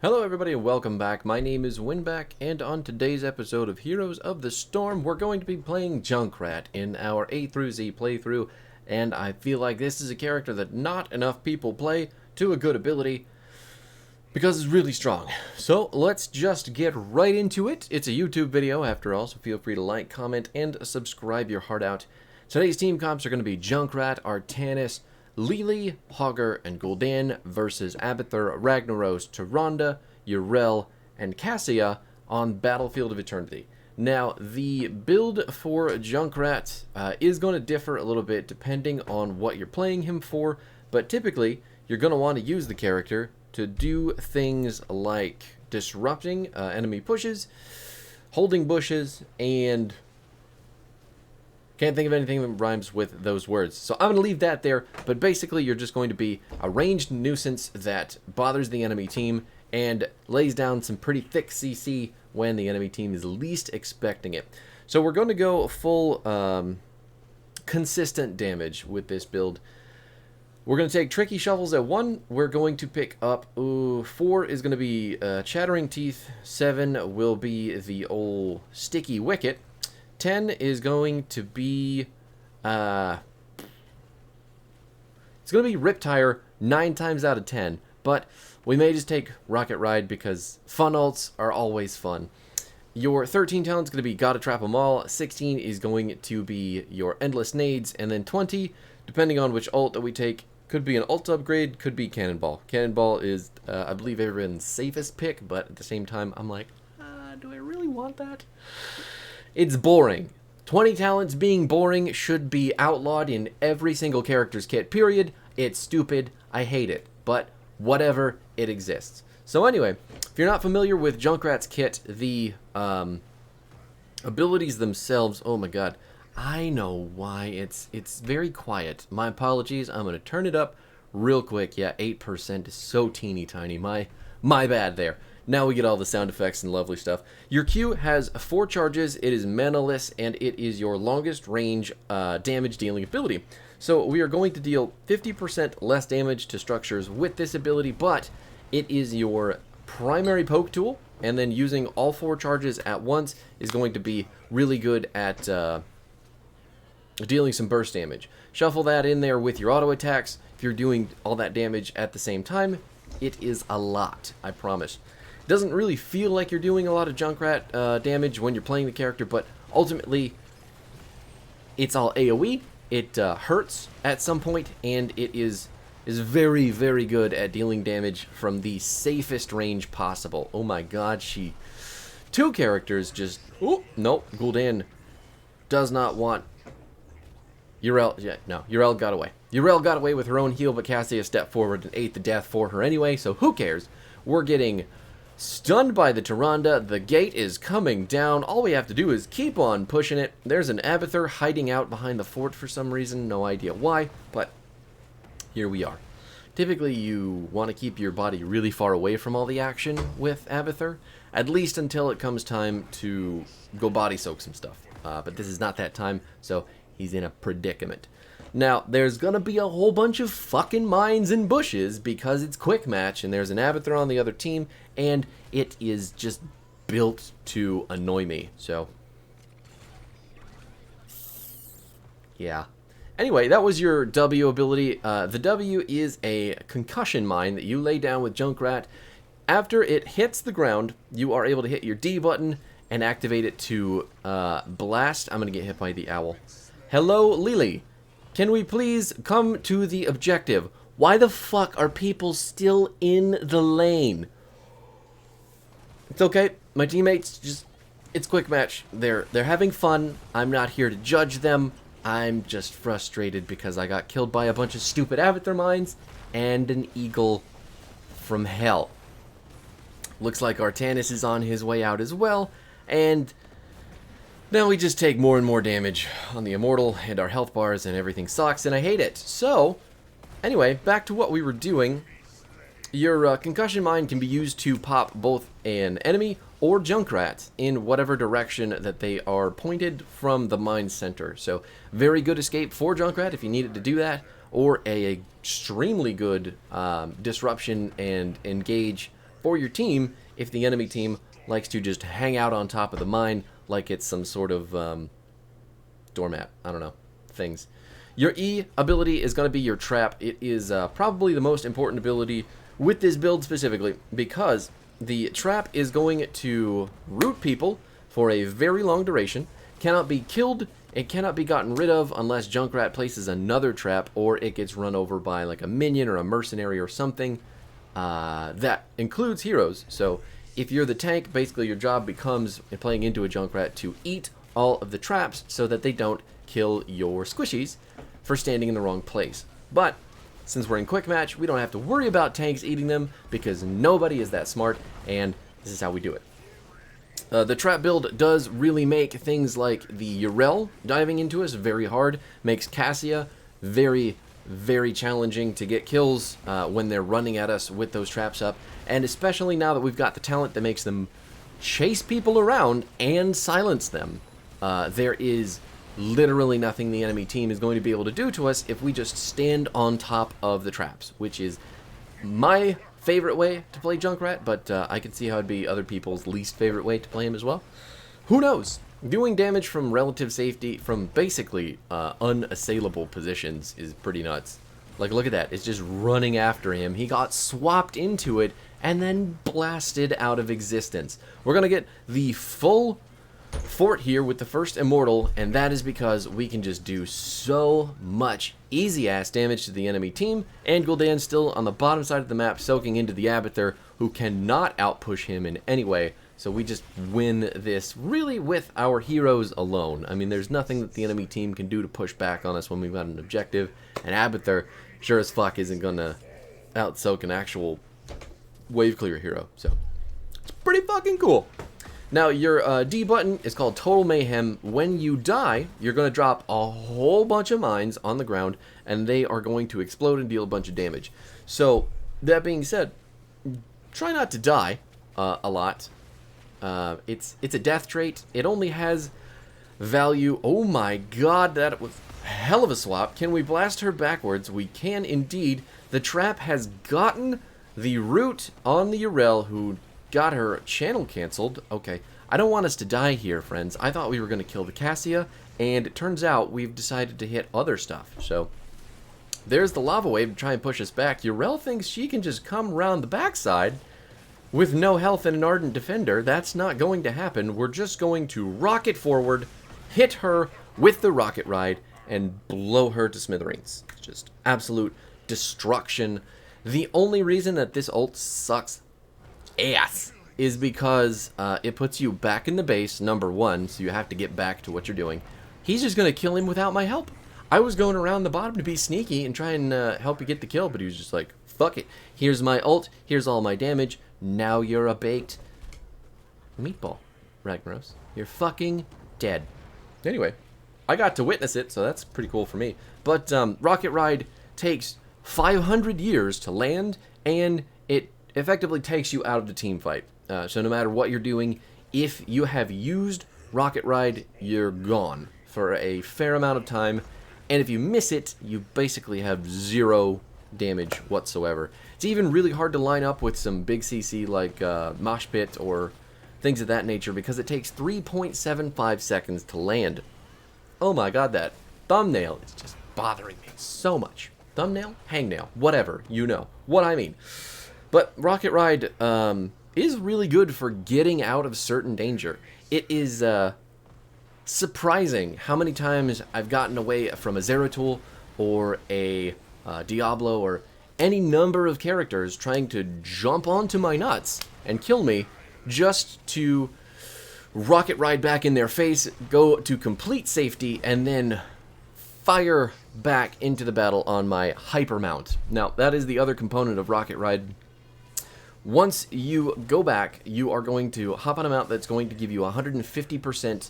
Hello everybody and welcome back. My name is Winback, and on today's episode of Heroes of the Storm, we're going to be playing Junkrat in our A through Z playthrough, and I feel like this is a character that not enough people play to a good ability because it's really strong. So let's just get right into it. It's a YouTube video after all, so feel free to like, comment, and subscribe your heart out. Today's team comps are going to be Junkrat, Artanis, Lily, Hogger, and Gul'dan versus Abathur, Ragnaros, Tyrande, Yrel, and Cassia on Battlefield of Eternity. Now, the build for Junkrat is going to differ a little bit depending on what you're playing him for, but typically you're going to want to use the character to do things like disrupting enemy pushes, holding bushes, and can't think of anything that rhymes with those words. So I'm going to leave that there, but basically you're just going to be a ranged nuisance that bothers the enemy team and lays down some pretty thick CC when the enemy team is least expecting it. So we're going to go full consistent damage with this build. We're going to take Tricky Shuffles at 1. We're going to pick up, 4 is going to be Chattering Teeth. 7 will be the old Sticky Wicket. 10 is going to be, it's going to be Riptire 9 times out of 10, but we may just take Rocket Ride because fun ults are always fun. Your 13 talent is going to be Gotta Trap 'em All, 16 is going to be your Endless Nades, and then 20, depending on which ult that we take, could be an ult upgrade, could be Cannonball. Cannonball is, I believe, everyone's safest pick, but at the same time, I'm like, do I really want that? It's boring. 20 talents being boring should be outlawed in every single character's kit, period. It's stupid. I hate it. But whatever, it exists. So anyway, if you're not familiar with Junkrat's kit, the abilities themselves, oh my god, I know why. It's very quiet. My apologies. I'm going to turn it up real quick. Yeah, 8% is so teeny tiny. My bad there. Now we get all the sound effects and lovely stuff. Your Q has 4 charges, it is mana-less, and it is your longest range damage dealing ability. So we are going to deal 50% less damage to structures with this ability, but it is your primary poke tool, and then using all 4 charges at once is going to be really good at dealing some burst damage. Shuffle that in there with your auto attacks. If you're doing all that damage at the same time, it is a lot, I promise. Doesn't really feel like you're doing a lot of Junkrat damage when you're playing the character, but ultimately it's all AoE. It hurts at some point, and it is very, very good at dealing damage from the safest range possible. Oh my god, 2 characters just... Oh, nope, Gul'dan does not want... Yrel, yeah, no, Yrel got away. Yrel got away with her own heal, but Cassia stepped forward and ate the death for her anyway, so who cares? We're getting stunned by the Tyrande. The gate is coming down. All we have to do is keep on pushing it. There's an Abathur hiding out behind the fort for some reason. No idea why, but here we are. Typically, you want to keep your body really far away from all the action with Abathur, at least until it comes time to go body soak some stuff. But this is not that time, so he's in a predicament. Now, there's gonna be a whole bunch of fucking mines and bushes because it's quick match, and there's an Abathur on the other team, and it is just built to annoy me, so... yeah. Anyway, that was your W ability. The W is a concussion mine that you lay down with Junkrat. After it hits the ground, you are able to hit your D button and activate it to blast. I'm gonna get hit by the owl. Hello, Lily. Can we please come to the objective? Why the fuck are people still in the lane? It's okay. My teammates just... it's quick match. They're having fun. I'm not here to judge them. I'm just frustrated because I got killed by a bunch of stupid Abathur mines and an eagle from hell. Looks like Artanis is on his way out as well, and now we just take more and more damage on the Immortal and our health bars, and everything sucks, and I hate it. So, anyway, back to what we were doing. Your concussion mine can be used to pop both an enemy or Junkrat in whatever direction that they are pointed from the mine center. So, very good escape for Junkrat if you needed to do that, or a extremely good disruption and engage for your team if the enemy team likes to just hang out on top of the mine like it's some sort of doormat. I don't know. Things. Your E ability is going to be your trap. It is probably the most important ability with this build specifically because the trap is going to root people for a very long duration, cannot be killed, it cannot be gotten rid of unless Junkrat places another trap or it gets run over by like a minion or a mercenary or something. That includes heroes. So if you're the tank, basically your job becomes, playing into a Junkrat, to eat all of the traps so that they don't kill your squishies for standing in the wrong place. But since we're in quick match, we don't have to worry about tanks eating them because nobody is that smart, and this is how we do it. The trap build does really make things like the Urel diving into us very hard, makes Cassia very, very challenging to get kills when they're running at us with those traps up, and especially now that we've got the talent that makes them chase people around and silence them. There is literally nothing the enemy team is going to be able to do to us if we just stand on top of the traps, which is my favorite way to play Junkrat, but I can see how it'd be other people's least favorite way to play him as well. Who knows? Doing damage from relative safety, from basically unassailable positions, is pretty nuts. Like, look at that. It's just running after him. He got swapped into it and then blasted out of existence. We're going to get the full fort here with the first immortal, and that is because we can just do so much easy ass damage to the enemy team, and Gul'dan's still on the bottom side of the map soaking into the Abathur, who cannot outpush him in any way. So we just win this really with our heroes alone. I mean, there's nothing that the enemy team can do to push back on us when we've got an objective, and Abathur sure as fuck isn't gonna outsoak an actual wave clear hero. So it's pretty fucking cool. Now, your D button is called Total Mayhem. When you die, you're going to drop a whole bunch of mines on the ground, and they are going to explode and deal a bunch of damage. So, that being said, try not to die a lot. It's a death trait. It only has value. Oh my god, that was a hell of a swap. Can we blast her backwards? We can indeed. The trap has gotten the root on the Urel, who got her channel canceled. Okay, I don't want us to die here, friends. I thought we were going to kill the Cassia, and it turns out we've decided to hit other stuff. So there's the lava wave to try and push us back. Urel thinks she can just come around the backside with no health and an Ardent Defender. That's not going to happen. We're just going to rocket forward, hit her with the rocket ride, and blow her to smithereens. Just absolute destruction. The only reason that this ult sucks ass is because it puts you back in the base, number one, so you have to get back to what you're doing. He's just going to kill him without my help. I was going around the bottom to be sneaky and try and help you get the kill, but he was just like, fuck it. Here's my ult, here's all my damage, now you're a baked meatball, Ragnaros. You're fucking dead. Anyway, I got to witness it, so that's pretty cool for me. But Rocket Ride takes 500 years to land, and it effectively takes you out of the team fight. So no matter what you're doing, if you have used Rocket Ride, you're gone for a fair amount of time, and if you miss it, you basically have zero damage whatsoever. It's even really hard to line up with some big CC like Mosh Pit or things of that nature because it takes 3.75 seconds to land. Oh my god, that thumbnail is just bothering me so much. Thumbnail? Hangnail? Whatever, you know what I mean. But Rocket Ride is really good for getting out of certain danger. It is surprising how many times I've gotten away from a Zeratul or a Diablo or any number of characters trying to jump onto my nuts and kill me just to Rocket Ride back in their face, go to complete safety, and then fire back into the battle on my hyper mount. Now, that is the other component of Rocket Ride. Once you go back, you are going to hop on a mount that's going to give you 150%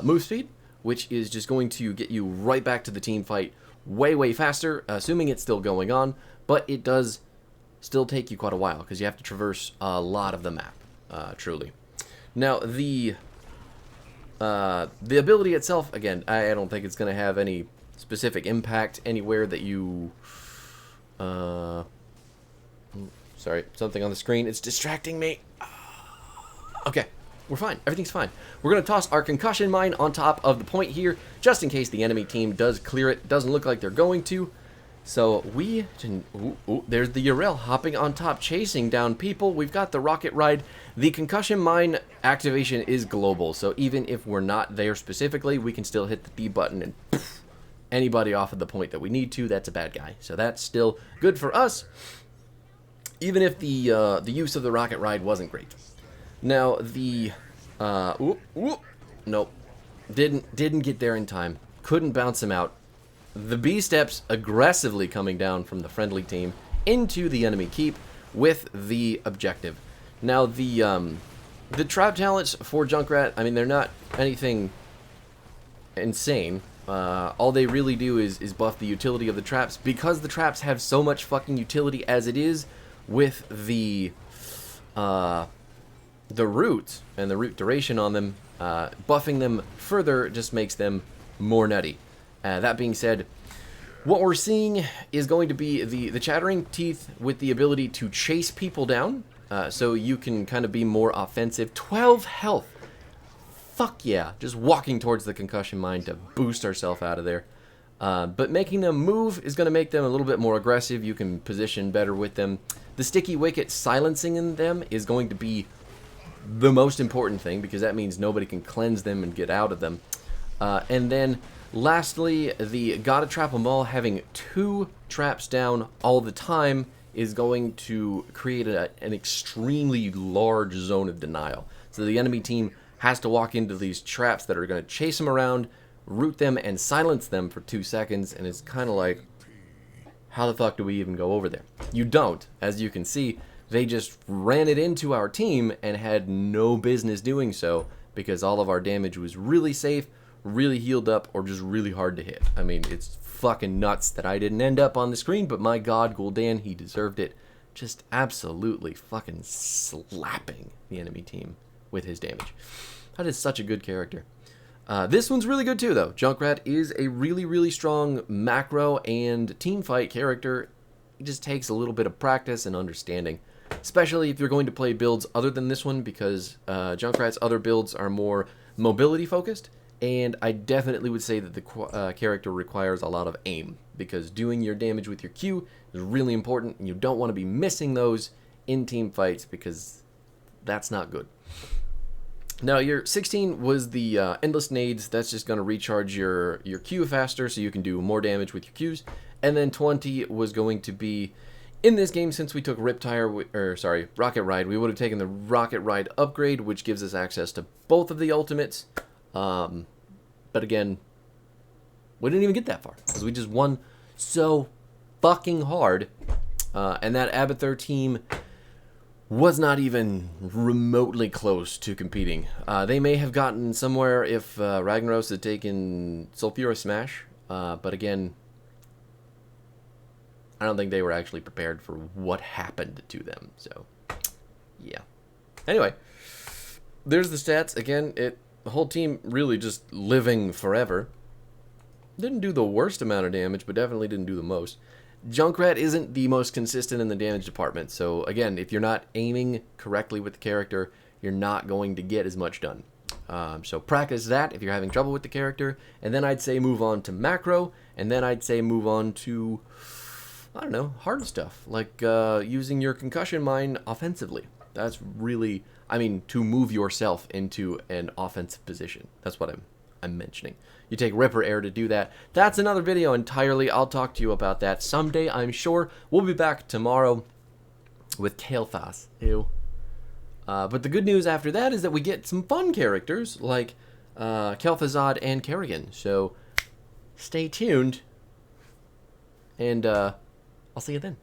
move speed, which is just going to get you right back to the team fight way, way faster, assuming it's still going on, but it does still take you quite a while because you have to traverse a lot of the map, truly. Now, the ability itself, again, I don't think it's going to have any specific impact anywhere that you Sorry, something on the screen. It's distracting me. Okay, we're fine. Everything's fine. We're going to toss our concussion mine on top of the point here, just in case the enemy team does clear it. Doesn't look like they're going to. So we can... Ooh, there's the Urel hopping on top, chasing down people. We've got the rocket ride. The concussion mine activation is global, so even if we're not there specifically, we can still hit the D button and poof, anybody off of the point that we need to. That's a bad guy. So that's still good for us, even if the use of the rocket ride wasn't great. Now the nope, didn't get there in time. Couldn't bounce him out. The B steps aggressively coming down from the friendly team into the enemy keep with the objective. Now the trap talents for Junkrat, I mean, they're not anything insane. All they really do is buff the utility of the traps, because the traps have so much fucking utility as it is with the root and the root duration on them. Buffing them further just makes them more nutty. That being said, what we're seeing is going to be the chattering teeth with the ability to chase people down, so you can kind of be more offensive. 12 health. Fuck yeah. Just walking towards the concussion mine to boost ourselves out of there. But making them move is going to make them a little bit more aggressive. You can position better with them. The sticky wicket silencing in them is going to be the most important thing, because that means nobody can cleanse them and get out of them. And then lastly, the gotta trap them all, having 2 traps down all the time is going to create an extremely large zone of denial. So the enemy team has to walk into these traps that are going to chase them around, root them, and silence them for 2 seconds, and it's kind of like, how the fuck do we even go over there? You don't. As you can see, they just ran it into our team and had no business doing so, because all of our damage was really safe, really healed up, or just really hard to hit. I mean, it's fucking nuts that I didn't end up on the screen, but my god, Gul'dan, he deserved it. Just absolutely fucking slapping the enemy team with his damage. That is such a good character. This one's really good too, though. Junkrat is a really, really strong macro and team fight character. It just takes a little bit of practice and understanding, especially if you're going to play builds other than this one, because Junkrat's other builds are more mobility focused, and I definitely would say that the character requires a lot of aim, because doing your damage with your Q is really important, and you don't want to be missing those in team fights, because that's not good. Now, your 16 was the endless nades. That's just going to recharge your Q faster, so you can do more damage with your Qs. And then 20 was going to be, in this game, since we took Rocket Ride, we would have taken the Rocket Ride upgrade, which gives us access to both of the ultimates. But again, we didn't even get that far, because we just won so fucking hard. And that Abathur team was not even remotely close to competing. They may have gotten somewhere if Ragnaros had taken Sulfura Smash, but again, I don't think they were actually prepared for what happened to them, so yeah. Anyway, there's the stats. Again, the whole team really just living forever. Didn't do the worst amount of damage, but definitely didn't do the most. Junkrat isn't the most consistent in the damage department, so again, if you're not aiming correctly with the character, you're not going to get as much done. So practice that if you're having trouble with the character, and then I'd say move on to macro, and then I'd say move on to, I don't know, hard stuff, like using your concussion mine offensively. That's really, I mean, to move yourself into an offensive position. That's what I'm mentioning. You take Ripper Air to do that. That's another video entirely. I'll talk to you about that someday, I'm sure. We'll be back tomorrow with Kael'thas. Ew. But the good news after that is that we get some fun characters like Kel'Thuzad and Kerrigan. So stay tuned, and I'll see you then.